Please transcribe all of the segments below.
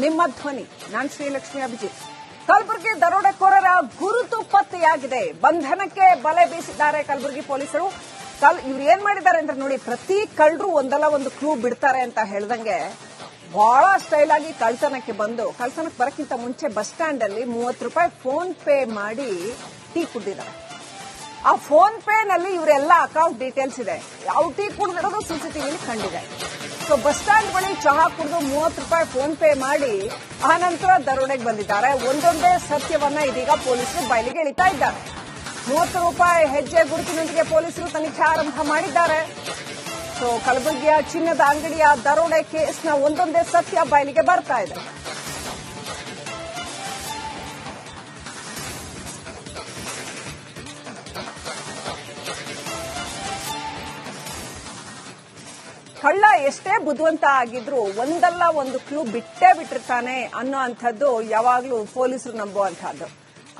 ನಿಮ್ಮ ಧ್ವನಿ. ನಾನು ಶ್ರೀಲಕ್ಷ್ಮಿ ಅಭಿಜಿತ್. ಕಲಬುರಗಿ ದರೋಡೆಕೋರರ ಗುರುತು ಪತ್ತೆಯಾಗಿದೆ. ಬಂಧನಕ್ಕೆ ಬಲೆ ಬೀಸಿದ್ದಾರೆ ಕಲಬುರಗಿ ಪೊಲೀಸರು. ಇವ್ರು ಏನ್ ಮಾಡಿದ್ದಾರೆ ಅಂದ್ರೆ ನೋಡಿ, ಪ್ರತಿ ಕಳ್ಳರು ಒಂದಲ್ಲ ಒಂದು ಕ್ಲೂ ಬಿಡ್ತಾರೆ ಅಂತ ಹೇಳ್ದಂಗೆ ಬಹಳ ಸ್ಟೈಲ್ ಆಗಿ ಕಳ್ತನಕ್ಕೆ ಬರಕ್ಕಿಂತ ಮುಂಚೆ ಬಸ್ ಸ್ಟ್ಯಾಂಡ್ ಅಲ್ಲಿ 30 ರೂಪಾಯಿ ಫೋನ್ ಪೇ ಮಾಡಿ ಟೀ ಕುಡಿದಿದ್ದಾರೆ. ಆ ಫೋನ್ ಪೇ ನಲ್ಲಿ ಇವರೆಲ್ಲ ಅಕೌಂಟ್ ಡೀಟೇಲ್ಸ್ ಇದೆ. ಯಾವ ಟೀ ಕುಡಿದಿರೋದು ಸಿಸಿಟಿವಿಲಿ ಕಂಡಿದೆ. ಸೊ ಬಸ್ ಸ್ಟ್ಯಾಂಡ್ ಬಳಿ ಚಹಾ ಕುಡಿದು 30 ರೂಪಾಯಿ ಫೋನ್ ಪೇ ಮಾಡಿ ಆ ನಂತರ ದರೋಡೆಗೆ ಬಂದಿದ್ದಾರೆ. ಒಂದೊಂದೇ ಸತ್ಯವನ್ನ ಇದೀಗ ಪೊಲೀಸರು ಬಯಲಿಗೆ ಇಳಿತಾ ಇದ್ದಾರೆ. 30 ರೂಪಾಯಿ ಹೆಜ್ಜೆ ಗುರುತಿನೊಂದಿಗೆ ಪೊಲೀಸರು ತನಿಖೆ ಆರಂಭ ಮಾಡಿದ್ದಾರೆ. ಸೊ ಕಲಬುರಗಿಯ ಚಿನ್ನದ ಅಂಗಡಿಯ ದರೋಡೆ ಕೇಸ್ನ ಒಂದೊಂದೇ ಸತ್ಯ ಬಯಲಿಗೆ ಬರ್ತಾ ಇದೆ. ಕಳ್ಳ ಎಷ್ಟೇ ಬುದ್ಧಿವಂತ ಆಗಿದ್ರು ಒಂದಲ್ಲ ಒಂದು ಕ್ಲೂ ಬಿಟ್ಟೇ ಬಿಟ್ಟಿರ್ತಾನೆ ಅನ್ನೋ ಅಂಥದ್ದು ಯಾವಾಗ್ಲೂ ಪೊಲೀಸರು ನಂಬುವಂತಹದ್ದು.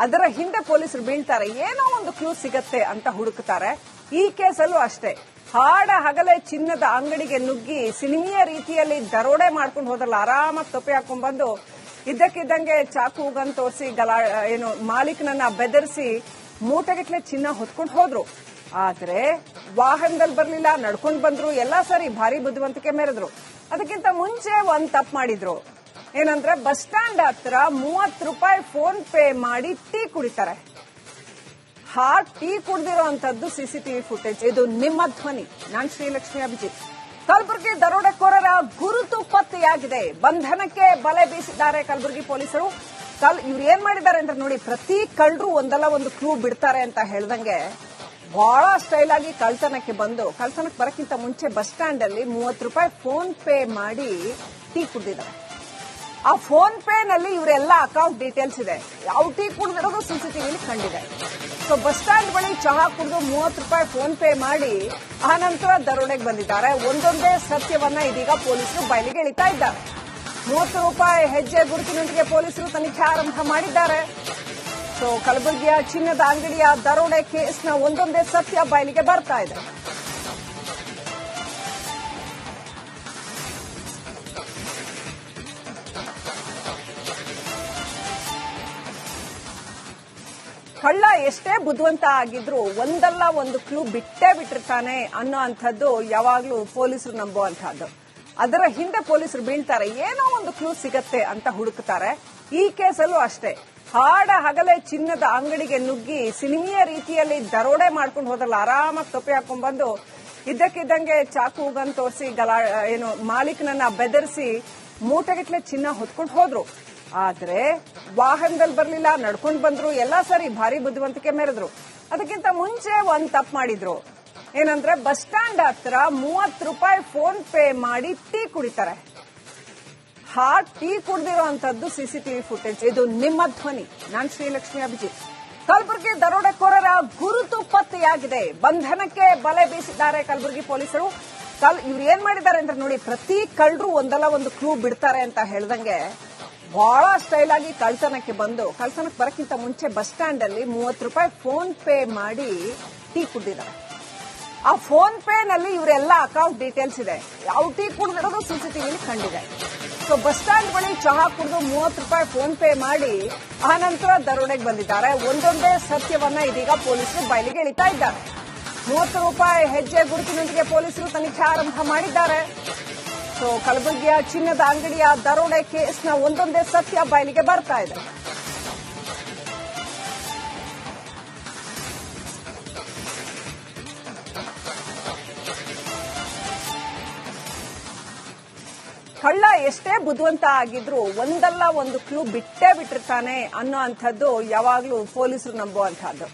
ಅದರ ಹಿಂದೆ ಪೊಲೀಸರು ಬೀಳ್ತಾರೆ, ಏನೋ ಒಂದು ಕ್ಲೂ ಸಿಗತ್ತೆ ಅಂತ ಹುಡುಕ್ತಾರೆ. ಈ ಕೇಸಲ್ಲೂ ಅಷ್ಟೇ. ಹಾಡ ಹಗಲೇ ಚಿನ್ನದ ಅಂಗಡಿಗೆ ನುಗ್ಗಿ ಸಿನಿಮೆಯ ರೀತಿಯಲ್ಲಿ ದರೋಡೆ ಮಾಡ್ಕೊಂಡು ಹೋದ್ರಲ್ಲ, ಆರಾಮಾಗಿ ತೊಪ್ಪೆ ಹಾಕೊಂಡ್ ಬಂದು ಇದ್ದಕ್ಕಿದ್ದಂಗೆ ಚಾಕು ಗನ್ ತೋರಿಸಿ ಮಾಲೀಕನನ್ನ ಬೆದರಿಸಿ ಮೂಟೆಗಟ್ಲೆ ಚಿನ್ನ ಹೊತ್ಕೊಂಡು ಹೋದ್ರು. ಆದ್ರೆ ವಾಹನದಲ್ಲಿ ಬರ್ಲಿಲ್ಲ, ನಡ್ಕೊಂಡು ಬಂದ್ರು, ಎಲ್ಲ ಸರಿ, ಭಾರಿ ಬುದ್ಧಿವಂತಿಕೆ ಮೆರೆದ್ರು. ಅದಕ್ಕಿಂತ ಮುಂಚೆ ಒಂದ್ ತಪ್ಪು ಮಾಡಿದ್ರು. ಏನಂದ್ರೆ ಬಸ್ ಸ್ಟ್ಯಾಂಡ್ ಹತ್ರ 30 ರೂಪಾಯಿ ಫೋನ್ ಪೇ ಮಾಡಿ ಟೀ ಕುಡಿತಾರೆ. ಟೀ ಕುಡ್ದಿರೋಂಥದ್ದು ಸಿಸಿಟಿವಿ ಫುಟೇಜ್. ಇದು ನಿಮ್ಮ ಧ್ವನಿ. ನಾನು ಶ್ರೀಲಕ್ಷ್ಮಿ ಅಭಿಜಿತ್. ಕಲಬುರಗಿ ದರೋಡೆಕೋರರ ಗುರುತು ಪತ್ತೆಯಾಗಿದೆ. ಬಂಧನಕ್ಕೆ ಬಲೆ ಬೀಸಿದ್ದಾರೆ ಕಲಬುರಗಿ ಪೊಲೀಸರು. ಇವ್ರು ಏನ್ ಮಾಡಿದ್ದಾರೆ ಅಂದ್ರೆ ನೋಡಿ, ಪ್ರತಿ ಕಳ್ಳರು ಒಂದಲ್ಲ ಒಂದು ಕ್ಲೂ ಬಿಡ್ತಾರೆ ಅಂತ ಹೇಳ್ದಂಗೆ ಬಹಳ ಸ್ಟೈಲ್ ಆಗಿ ಕಳ್ತನಕ್ಕೆ ಬರಕ್ಕಿಂತ ಮುಂಚೆ ಬಸ್ ಸ್ಟ್ಯಾಂಡ್ ಅಲ್ಲಿ 30 ರೂಪಾಯಿ ಫೋನ್ ಪೇ ಮಾಡಿ ಟೀ ಕುಡಿದಿದ್ದಾರೆ. ಆ ಫೋನ್ ಪೇ ನಲ್ಲಿ ಇವರೆಲ್ಲ ಅಕೌಂಟ್ ಡೀಟೇಲ್ಸ್ ಇದೆ. ಯಾವ ಟೀ ಕುಡಿದಿರೋದು ಸಿಸಿಟಿವಿಲಿ ಕಂಡಿದೆ. ಸೊ ಬಸ್ ಸ್ಟ್ಯಾಂಡ್ ಬಳಿ ಚಹಾ ಕುಡಿದು 30 ರೂಪಾಯಿ ಫೋನ್ ಪೇ ಮಾಡಿ ಆ ನಂತರ ದರೋಡೆಗೆ ಬಂದಿದ್ದಾರೆ. ಒಂದೊಂದೇ ಸತ್ಯವನ್ನ ಇದೀಗ ಪೊಲೀಸರು ಬಯಲಿಗೆ ಇಳಿತಾ ಇದ್ದಾರೆ. 30 ರೂಪಾಯಿ ಹೆಜ್ಜೆ ಗುರುತಿನೊಂದಿಗೆ ಪೊಲೀಸರು ತನಿಖೆ ಆರಂಭ ಮಾಡಿದ್ದಾರೆ. ಸೊ ಕಲಬುರಗಿಯ ಚಿನ್ನದ ಅಂಗಡಿಯ ದರೋಡೆ ಕೇಸ್ನ ಒಂದೊಂದೇ ಸತ್ಯ ಬಯಲಿಗೆ ಬರ್ತಾ ಇದೆ. ಕಳ್ಳ ಎಷ್ಟೇ ಬುದ್ಧಿವಂತ ಆಗಿದ್ರು ಒಂದಲ್ಲ ಒಂದು ಕ್ಲೂ ಬಿಟ್ಟೇ ಬಿಟ್ಟಿರ್ತಾನೆ ಅನ್ನೋ ಅಂಥದ್ದು ಯಾವಾಗ್ಲೂ ಪೊಲೀಸರು ನಂಬುವಂತಹದ್ದು. ಅದರ ಹಿಂದೆ ಪೊಲೀಸರು ಬೀಳ್ತಾರೆ, ಏನೋ ಒಂದು ಕ್ಲೂ ಸಿಗತ್ತೆ ಅಂತ ಹುಡುಕ್ತಾರೆ. ಈ ಕೇಸಲ್ಲೂ ಅಷ್ಟೇ. ಹಾಡ ಹಗಲೇ ಚಿನ್ನದ ಅಂಗಡಿಗೆ ನುಗ್ಗಿ ಸಿನಿಮೆಯ ರೀತಿಯಲ್ಲಿ ದರೋಡೆ ಮಾಡ್ಕೊಂಡು ಹೋದ್ರಲ್ಲ, ಆರಾಮಾಗಿ ತೊಪ್ಪೆ ಹಾಕೊಂಡ್ ಬಂದು ಇದ್ದಕ್ಕಿದ್ದಂಗೆ ಚಾಕು ಗನ್ ತೋರಿಸಿ ಮಾಲೀಕನನ್ನ ಬೆದರಿಸಿ ಮೂಟೆಗಟ್ಲೆ ಚಿನ್ನ ಹೊತ್ಕೊಂಡು ಹೋದ್ರು. ಆದ್ರೆ ವಾಹನದಲ್ಲಿ ಬರ್ಲಿಲ್ಲ, ನಡ್ಕೊಂಡು ಬಂದ್ರು, ಎಲ್ಲ ಸರಿ, ಭಾರಿ ಬುದ್ಧಿವಂತಿಕೆ ಮೆರೆದ್ರು. ಅದಕ್ಕಿಂತ ಮುಂಚೆ ಒಂದ್ ತಪ್ಪು ಮಾಡಿದ್ರು. ಏನಂದ್ರೆ ಬಸ್ ಸ್ಟ್ಯಾಂಡ್ ಹತ್ರ 30 ರೂಪಾಯಿ ಫೋನ್ ಪೇ ಮಾಡಿ ಟೀ ಕುಡಿತಾರೆ. ಟೀ ಕುಡ್ದಿರೋಂಥದ್ದು ಸಿಸಿಟಿವಿ ಫುಟೇಜ್. ಇದು ನಿಮ್ಮ ಧ್ವನಿ. ನಾನು ಶ್ರೀಲಕ್ಷ್ಮಿ ಅಭಿಜಿತ್. ಕಲಬುರಗಿ ದರೋಡೆಕೋರರ ಗುರುತು ಪತ್ತೆಯಾಗಿದೆ. ಬಂಧನಕ್ಕೆ ಬಲೆ ಬೀಸಿದ್ದಾರೆ ಕಲಬುರಗಿ ಪೊಲೀಸರು. ಇವ್ರು ಏನ್ ಮಾಡಿದ್ದಾರೆ ಅಂದ್ರೆ ನೋಡಿ, ಪ್ರತಿ ಕಳ್ಳರು ಒಂದಲ್ಲ ಒಂದು ಕ್ಲೂ ಬಿಡ್ತಾರೆ ಅಂತ ಹೇಳ್ದಂಗೆ ಬಹಳ ಸ್ಟೈಲ್ ಆಗಿ ಕಳ್ತನಕ್ಕೆ ಬರಕ್ಕಿಂತ ಮುಂಚೆ ಬಸ್ ಸ್ಟ್ಯಾಂಡ್ ಅಲ್ಲಿ 30 ರೂಪಾಯಿ ಫೋನ್ ಪೇ ಮಾಡಿ ಟೀ ಕುಡಿದಿದ್ದಾರೆ. ಆ ಫೋನ್ ಪೇ ನಲ್ಲಿ ಇವರೆಲ್ಲ ಅಕೌಂಟ್ ಡೀಟೇಲ್ಸ್ ಇದೆ. ಯಾವ ಟೀ ಕುಡಿದಿರೋದು ಸಿಸಿಟಿವಿಲಿ ಕಂಡಿದೆ. ಸೊ ಬಸ್ ಸ್ಟ್ಯಾಂಡ್ ಬಳಿ ಚಹಾ ಕುಡಿದು 30 ರೂಪಾಯಿ ಫೋನ್ ಪೇ ಮಾಡಿ ಆ ನಂತರ ದರೋಡೆಗೆ ಬಂದಿದ್ದಾರೆ. ಒಂದೊಂದೇ ಸತ್ಯವನ್ನ ಇದೀಗ ಪೊಲೀಸರು ಬಯಲಿಗೆ ಇಳಿತಾ ಇದ್ದಾರೆ. 30 ರೂಪಾಯಿ ಹೆಜ್ಜೆ ಗುರುತಿನೊಂದಿಗೆ ಪೊಲೀಸರು ತನಿಖೆ ಆರಂಭ ಮಾಡಿದ್ದಾರೆ. ಸೊ ಕಲಬುರಗಿಯ ಚಿನ್ನದ ಅಂಗಡಿಯ ದರೋಡೆ ಕೇಸ್ನ ಒಂದೊಂದೇ ಸತ್ಯ ಬಯಲಿಗೆ ಬರ್ತಾ ಇದೆ. ಕಳ್ಳ ಎಷ್ಟೇ ಬುದ್ಧಿವಂತ ಆಗಿದ್ರು ಒಂದಲ್ಲ ಒಂದು ಕ್ಲೂ ಬಿಟ್ಟೇ ಬಿಟ್ಟಿರ್ತಾನೆ ಅನ್ನೋ ಅಂಥದ್ದು ಯಾವಾಗ್ಲೂ ಪೊಲೀಸರು ನಂಬುವಂತಹದ್ದು.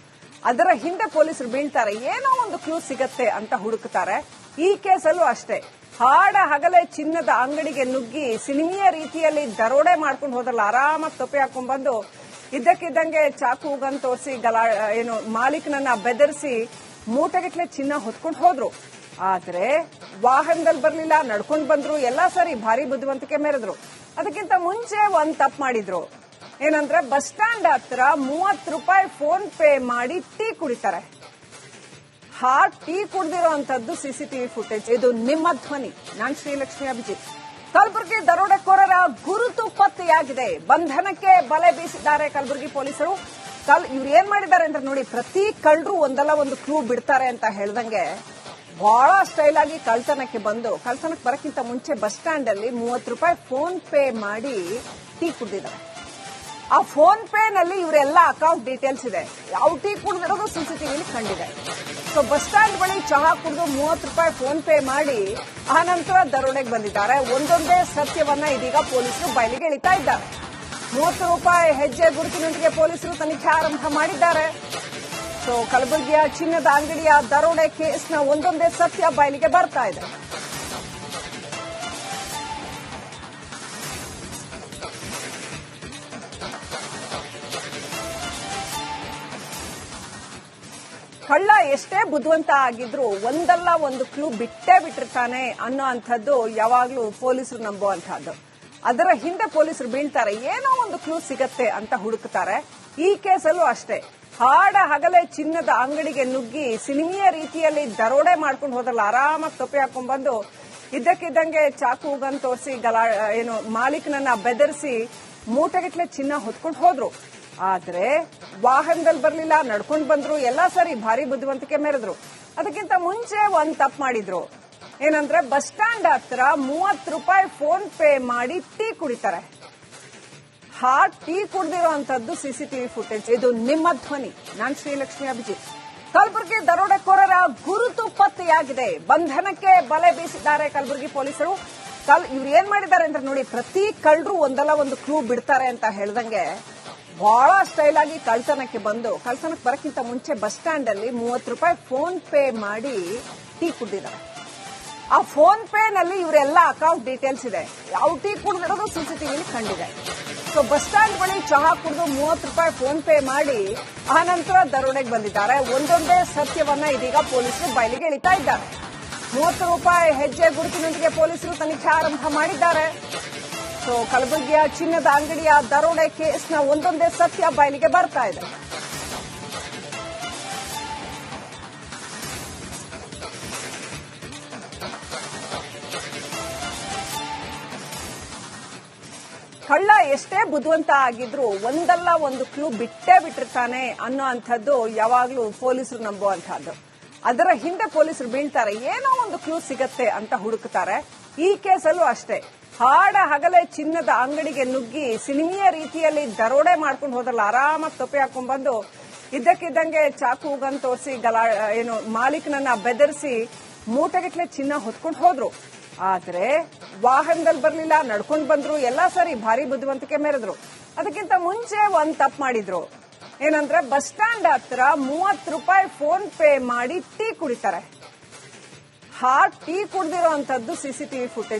ಅದರ ಹಿಂದೆ ಪೊಲೀಸರು ಬೀಳ್ತಾರೆ, ಏನೋ ಒಂದು ಕ್ಲೂ ಸಿಗತ್ತೆ ಅಂತ ಹುಡುಕ್ತಾರೆ. ಈ ಕೇಸಲ್ಲೂ ಅಷ್ಟೇ. ಹಾಡ ಹಗಲೇ ಚಿನ್ನದ ಅಂಗಡಿಗೆ ನುಗ್ಗಿ ಸಿನಿಮೆಯ ರೀತಿಯಲ್ಲಿ ದರೋಡೆ ಮಾಡ್ಕೊಂಡು ಹೋದ್ರಲ್ಲ, ಆರಾಮಾಗಿ ತೊಪ್ಪೆ ಹಾಕೊಂಡ್ ಬಂದು ಇದ್ದಕ್ಕಿದ್ದಂಗೆ ಚಾಕು ಗನ್ ತೋರಿಸಿ ಮಾಲೀಕನನ್ನ ಬೆದರಿಸಿ ಮೂಟೆಗಟ್ಲೆ ಚಿನ್ನ ಹೊತ್ಕೊಂಡು ಹೋದ್ರು. ಆದ್ರೆ ವಾಹನದಲ್ಲಿ ಬರ್ಲಿಲ್ಲ, ನಡ್ಕೊಂಡು ಬಂದ್ರು, ಎಲ್ಲ ಸರಿ, ಭಾರಿ ಬುದ್ಧಿವಂತಿಕೆ ಮೆರೆದ್ರು. ಅದಕ್ಕಿಂತ ಮುಂಚೆ ಒಂದ್ ತಪ್ಪು ಮಾಡಿದ್ರು. ಏನಂದ್ರೆ ಬಸ್ ಸ್ಟ್ಯಾಂಡ್ ಹತ್ರ 30 ರೂಪಾಯಿ ಫೋನ್ ಪೇ ಮಾಡಿ ಟೀ ಕುಡಿತಾರೆ. ಟೀ ಕುಡ್ದಿರೋಂಥದ್ದು ಸಿಸಿಟಿವಿ ಫುಟೇಜ್. ಇದು ನಿಮ್ಮ ಧ್ವನಿ. ನಾನು ಶ್ರೀಲಕ್ಷ್ಮಿ ಅಭಿಜಿತ್. ಕಲಬುರಗಿ ದರೋಡೆಕೋರರ ಗುರುತು ಪತ್ತೆಯಾಗಿದೆ. ಬಂಧನಕ್ಕೆ ಬಲೆ ಬೀಸಿದ್ದಾರೆ ಕಲಬುರಗಿ ಪೊಲೀಸರು. ಇವ್ರು ಏನ್ ಮಾಡಿದ್ದಾರೆ ಅಂದ್ರೆ ನೋಡಿ, ಪ್ರತಿ ಕಳ್ಳರು ಒಂದಲ್ಲ ಒಂದು ಕ್ಲೂ ಬಿಡ್ತಾರೆ ಅಂತ ಹೇಳ್ದಂಗೆ ಬಹಳ ಸ್ಟೈಲ್ ಆಗಿ ಕಳ್ತನಕ್ಕೆ ಬರಕ್ಕಿಂತ ಮುಂಚೆ ಬಸ್ ಸ್ಟ್ಯಾಂಡ್ ಅಲ್ಲಿ 30 ರೂಪಾಯಿ ಫೋನ್ ಪೇ ಮಾಡಿ ಟೀ ಕುಡಿದಿದ್ದಾರೆ. ಆ ಫೋನ್ ಪೇ ನಲ್ಲಿ ಇವರೆಲ್ಲ ಅಕೌಂಟ್ ಡೀಟೇಲ್ಸ್ ಇದೆ. ಯಾವ ಟೀ ಕುಡಿದಿರೋದು ಸಿಸಿಟಿವಿಲಿ ಕಂಡಿದೆ. ಸೊ ಬಸ್ ಸ್ಟ್ಯಾಂಡ್ ಬಳಿ ಚಹಾ ಕುಡಿದು 30 ರೂಪಾಯಿ ಫೋನ್ ಪೇ ಮಾಡಿ ಆ ನಂತರ ದರೋಡೆಗೆ ಬಂದಿದ್ದಾರೆ. ಒಂದೊಂದೇ ಸತ್ಯವನ್ನ ಇದೀಗ ಪೊಲೀಸರು ಬಯಲಿಗೆ ಎಳಿತಾ ಇದ್ದಾರೆ. 30 ರೂಪಾಯಿ ಹೆಜ್ಜೆ ಗುರುತಿನೊಂದಿಗೆ ಪೊಲೀಸರು ತನಿಖೆ ಆರಂಭ ಮಾಡಿದ್ದಾರೆ. ಸೊ ಕಲಬುರಗಿಯ ಚಿನ್ನದ ಅಂಗಡಿಯ ದರೋಡೆ ಕೇಸ್ನ ಒಂದೊಂದೇ ಸತ್ಯ ಬಯಲಿಗೆ ಬರ್ತಾ ಇದೆ. ಕಳ್ಳ ಎಷ್ಟೇ ಬುದ್ಧಿವಂತ ಆಗಿದ್ರು ಒಂದಲ್ಲ ಒಂದು ಕ್ಲೂ ಬಿಟ್ಟೇ ಬಿಟ್ಟಿರ್ತಾನೆ ಅನ್ನೋ ಅಂಥದ್ದು ಯಾವಾಗ್ಲೂ ಪೊಲೀಸರು ನಂಬುವಂತಹದ್ದು. ಅದರ ಹಿಂದೆ ಪೊಲೀಸರು ಬೀಳ್ತಾರೆ, ಏನೋ ಒಂದು ಕ್ಲೂ ಸಿಗತ್ತೆ ಅಂತ ಹುಡುಕ್ತಾರೆ. ಈ ಕೇಸಲ್ಲೂ ಅಷ್ಟೇ. ಹಾಡ ಹಗಲೇ ಚಿನ್ನದ ಅಂಗಡಿಗೆ ನುಗ್ಗಿ ಸಿನಿಮೆಯ ರೀತಿಯಲ್ಲಿ ದರೋಡೆ ಮಾಡ್ಕೊಂಡು ಹೋದಲ್ಲ, ಆರಾಮಾಗಿ ತೊಪ್ಪೆ ಹಾಕೊಂಡ್ ಬಂದು ಇದ್ದಕ್ಕಿದ್ದಂಗೆ ಚಾಕು ಗನ್ ತೋರಿಸಿ ಮಾಲೀಕನನ್ನ ಬೆದರಿಸಿ ಮೂಟೆಗಟ್ಲೆ ಚಿನ್ನ ಹೊತ್ಕೊಂಡು ಹೋದ್ರು. ಆದ್ರೆ ವಾಹನದಲ್ಲಿ ಬರ್ಲಿಲ್ಲ, ನಡ್ಕೊಂಡು ಬಂದ್ರು, ಎಲ್ಲ ಸರಿ, ಭಾರಿ ಬುದ್ಧಿವಂತಿಕೆ ಮೆರೆದ್ರು. ಅದಕ್ಕಿಂತ ಮುಂಚೆ ಒಂದ್ ತಪ್ಪು ಮಾಡಿದ್ರು. ಏನಂದ್ರೆ ಬಸ್ ಸ್ಟ್ಯಾಂಡ್ ಹತ್ರ 30 ರೂಪಾಯಿ ಫೋನ್ ಪೇ ಮಾಡಿ ಟೀ ಕುಡಿತಾರೆ. ಟೀ ಕುಡ್ದಿರೋಂಥದ್ದು ಸಿಸಿಟಿವಿ ಫುಟೇಜ್. ಇದು ನಿಮ್ಮ ಧ್ವನಿ. ನಾನ್ ಶ್ರೀಲಕ್ಷ್ಮಿ ಅಭಿಜಿತ್. ಕಲಬುರಗಿ ದರೋಡೆಕೋರರ ಗುರುತು ಪತ್ತೆಯಾಗಿದೆ. ಬಂಧನಕ್ಕೆ ಬಲೆ ಬೀಸಿದ್ದಾರೆ ಕಲಬುರಗಿ ಪೊಲೀಸರು. ಇವ್ರು ಏನ್ ಮಾಡಿದ್ದಾರೆ ಅಂದ್ರೆ ನೋಡಿ, ಪ್ರತಿ ಕಳ್ಳರು ಒಂದಲ್ಲ ಒಂದು ಕ್ಲೂ ಬಿಡ್ತಾರೆ ಅಂತ ಹೇಳ್ದಂಗೆ ಬಹಳ ಸ್ಟೈಲ್ ಆಗಿ ಕಳ್ತನಕ್ಕೆ ಬರಕ್ಕಿಂತ ಮುಂಚೆ ಬಸ್ ಸ್ಟ್ಯಾಂಡ್ ಅಲ್ಲಿ 30 ರೂಪಾಯಿ ಫೋನ್ ಪೇ ಮಾಡಿ ಟೀ ಕುಡಿದಿದ್ದಾರೆ. ಆ ಫೋನ್ ಪೇ ನಲ್ಲಿ ಇವರೆಲ್ಲ ಅಕೌಂಟ್ ಡೀಟೇಲ್ಸ್ ಇದೆ. ಯಾವ ಟೀ ಕುಡಿದಿರೋದು ಸಿಸಿಟಿವಿಲಿ ಕಂಡಿದೆ. ಸೊ ಬಸ್ ಸ್ಟ್ಯಾಂಡ್ ಬಳಿ ಚಹಾ ಕುಡಿದು 30 ರೂಪಾಯಿ ಫೋನ್ ಪೇ ಮಾಡಿ ಆ ನಂತರ ದರೋಡೆಗೆ ಬಂದಿದ್ದಾರೆ. ಒಂದೊಂದೇ ಸತ್ಯವನ್ನ ಇದೀಗ ಪೊಲೀಸರು ಬಯಲಿಗೆ ಎಳಿತಾ ಇದ್ದಾರೆ. 30 ರೂಪಾಯಿ ಹೆಜ್ಜೆ ಗುರುತಿನೊಂದಿಗೆ ಪೊಲೀಸರು ತನಿಖೆ ಆರಂಭ ಮಾಡಿದ್ದಾರೆ. ಸೊ ಕಲಬುರಗಿಯ ಚಿನ್ನದ ಅಂಗಡಿಯ ದರೋಡೆ ಕೇಸ್ನ ಒಂದೊಂದೇ ಸತ್ಯ ಬಯಲಿಗೆ ಬರ್ತಾ ಇದೆ. ಕಳ್ಳ ಎಷ್ಟೇ ಬುದ್ಧಿವಂತ ಆಗಿದ್ರು ಒಂದಲ್ಲ ಒಂದು ಕ್ಲೂ ಬಿಟ್ಟೇ ಬಿಟ್ಟಿರ್ತಾನೆ ಅನ್ನೋ ಅಂಥದ್ದು ಯಾವಾಗ್ಲೂ ಪೊಲೀಸರು ನಂಬುವಂತಹದ್ದು. ಅದರ ಹಿಂದೆ ಪೊಲೀಸರು ಬೀಳ್ತಾರೆ, ಏನೋ ಒಂದು ಕ್ಲೂ ಸಿಗತ್ತೆ ಅಂತ ಹುಡುಕ್ತಾರೆ. ಈ ಕೇಸಲ್ಲೂ ಅಷ್ಟೇ. ಹಾಡ ಹಗಲೇ ಚಿನ್ನದ ಅಂಗಡಿಗೆ ನುಗ್ಗಿ ಸಿನಿಮೆಯ ರೀತಿಯಲ್ಲಿ ದರೋಡೆ ಮಾಡ್ಕೊಂಡು ಹೋದಲ್ಲ, ಆರಾಮಾಗಿ ತೊಪ್ಪೆ ಹಾಕೊಂಡ್ ಬಂದು ಇದ್ದಕ್ಕಿದ್ದಂಗೆ ಚಾಕು ಗನ್ ತೋರಿಸಿ ಮಾಲೀಕನನ್ನ ಬೆದರಿಸಿ ಮೂಟೆಗಟ್ಲೆ ಚಿನ್ನ ಹೊತ್ಕೊಂಡು ಹೋದ್ರು. ಆದ್ರೆ ವಾಹನದಲ್ಲಿ ಬರ್ಲಿಲ್ಲ, ನಡ್ಕೊಂಡು ಬಂದ್ರು, ಎಲ್ಲ ಸರಿ, ಭಾರಿ ಬುದ್ಧಿವಂತಿಕೆ ಮೆರೆದ್ರು. ಅದಕ್ಕಿಂತ ಮುಂಚೆ ಒಂದ್ ತಪ್ಪು ಮಾಡಿದ್ರು. ಏನಂದ್ರೆ ಬಸ್ ಸ್ಟ್ಯಾಂಡ್ ಹತ್ರ 30 ರೂಪಾಯಿ ಫೋನ್ ಪೇ ಮಾಡಿ ಟೀ ಕುಡಿತಾರೆ. ಟೀ ಕುಡ್ದಿರೋಂಥದ್ದು ಸಿಸಿಟಿವಿ ಫುಟೇಜ್.